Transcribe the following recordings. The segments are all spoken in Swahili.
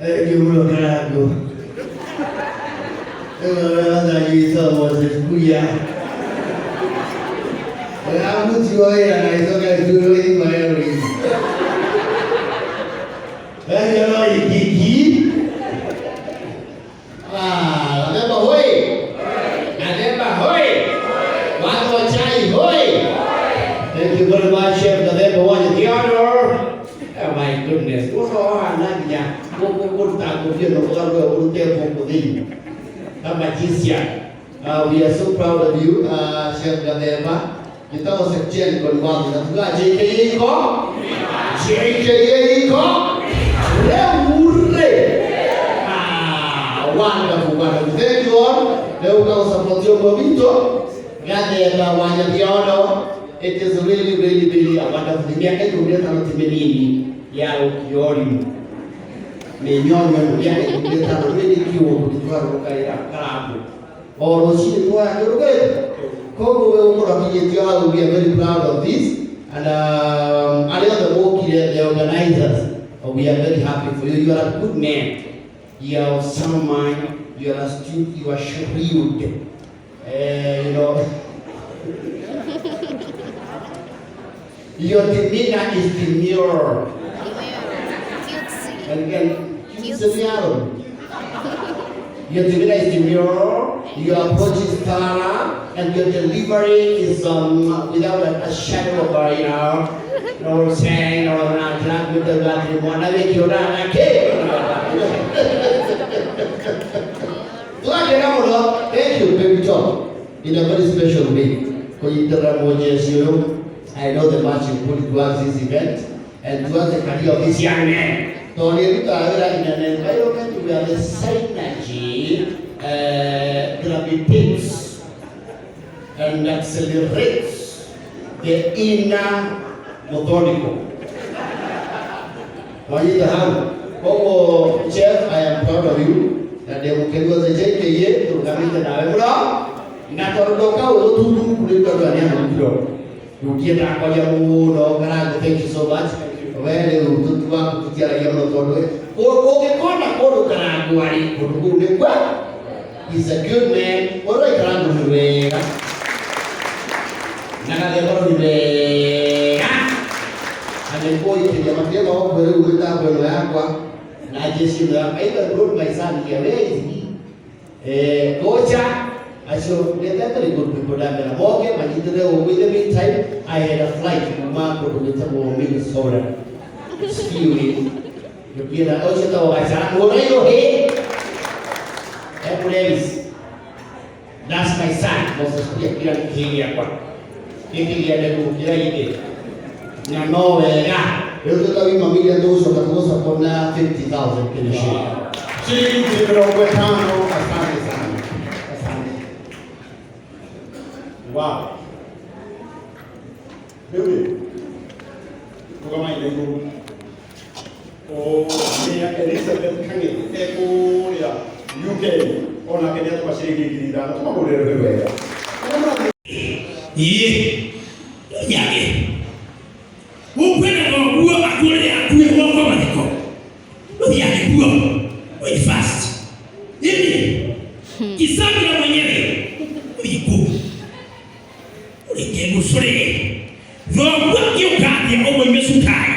Giuro carago. Allora gli sono scuia. La musica era so che giuro di mai. Allora chi? Ah, la debba hoi. La debba hoi. Quando c'hai hoi. Thank you very much, Chef. The debba one the honor. Oh my goodness. Ủa anh nha. Cô ta cô biết nó có rồi cô tiêu không có gì. Các bạn chia sẻ. We are so proud of you, Chef Gadeva. Kita có section còn vào thì thứ hai JKE có. JKE có. Wonderful, wonderful. Thank you all. Leo kama support your movito. Gadeva wanyabiano. It is really, really, really a wonderful thing. Miaka ikuleta na timenini ya ukioni. Menyonya mwenye ikuleta na really kiwo kulitwa rukaira karabu. Oro chini kwa rukaira. Kogo we ukora kijetiwa, we are very proud of this. And I know the work here, the organizers. We are very happy for you. You are a good man. You are of sound mind. You are astute. You are shrewd. You know. Your demeanor is demure. And again, your demeanor is demure. Your approach is thorough, and your delivery is without a shadow of no saying or not with the black one. I think you're not thank you, baby John, in a very special way. I know the much you put towards this event and towards the career of this young man. Tony, in an environment where the synergy gravitates and accelerates the inner motorical. Como chef, I am proud of you. Na demo que você já queria, tu caminha na hora. Na tua doca o tudo por isso que eu não quero. Tu quer dar coisa no cara, thank you so much. Well, tu vai tu tirar aí no todo. O que conta o cara guari, o que qua. He's a good man. O que cara do rei. Na demo do rei. Poi chiediamo a te no per unità quello è acqua la gestione ai per gruppo mai sanno che avete cocha adesso le tante le gruppi per dare la boca ma in the meantime I had a flight from Marco to Minnesota skiing io chieda oggi stavo facendo non io Davis that's my son posso spiegare che qua che chiede tu chiede na nove io tutta la mia famiglia doso la cosa con 50,000 che ne scende sì però quest'anno bastante wow bene come mai dico mia Elizabeth Kanye e pure UK ona che ne ha passato di da come volere vedere Ukwenda kwa nguo akule kwa matiko. Ndio nguo. We fast. Hivi. Kisabi na mwenyewe. Uiku. Ulike musore. Vogwa kiukati omo imesukai.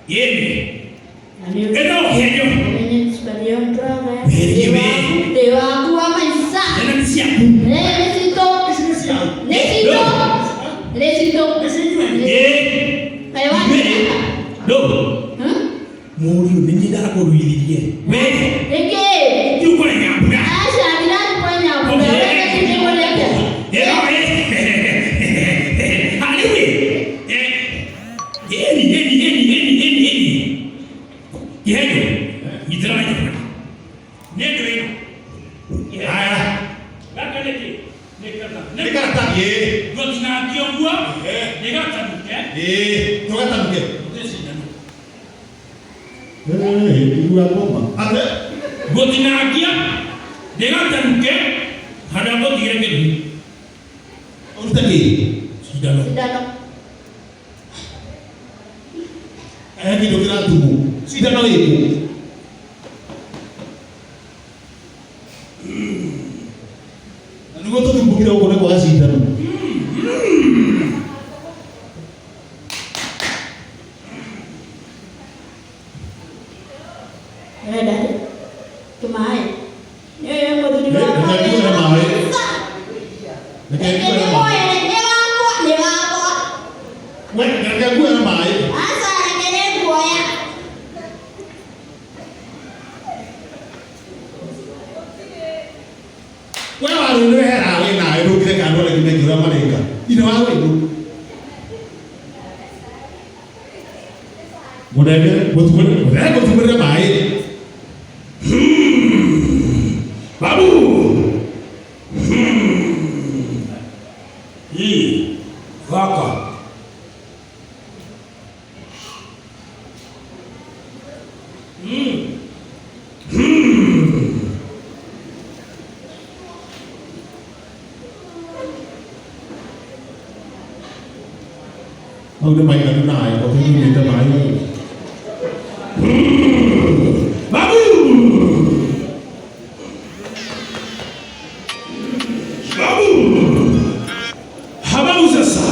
Hivi. Eno kenyo. Ni superior drama. Hivi. Dewa kwa maisa. Ndio nisia. Lesito. Kayak do. Muri menjadi aku dulu dia. Lagi. You kau yang apa? Saya bilang kau yang apa? Ini boleh tak? Haliwi. Ini. Itulah itu. Nedo ini. Lakukan lagi. Nekar tak ye. Gua nak dia gua. Nekar tak bukan. Tu kata bukan. Itu apa mah? Ada. Gua nak dia. Nekar tak bukan. Ada apa kira kira? Untuk ni. Sudah. Kita dokter tu. Sindano hii. Na niko tukipokea huko kwa sindano. Dada. Tumaye. Yeye mmoja ni wako. Wewe hera wewe na wewe ukile kando la kimejira malenga. Ina wawe tu. Mudenge botumure mai. Babu. Hii waka. Ông mày là này có thể nhìn ta mày Babu Babu Habau sasa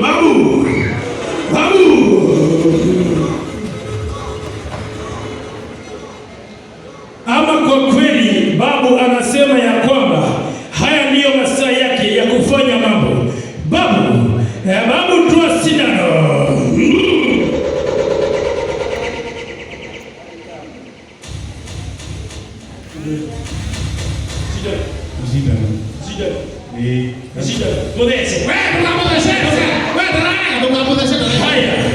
Babu Babu Ama kwa kweli babu anasema ya kwamba haya ndiyo masaa yake ya kufanya mambo. Babu, babu toa sindano. Sindano. Modese. Wewe tunapotesha. Haya.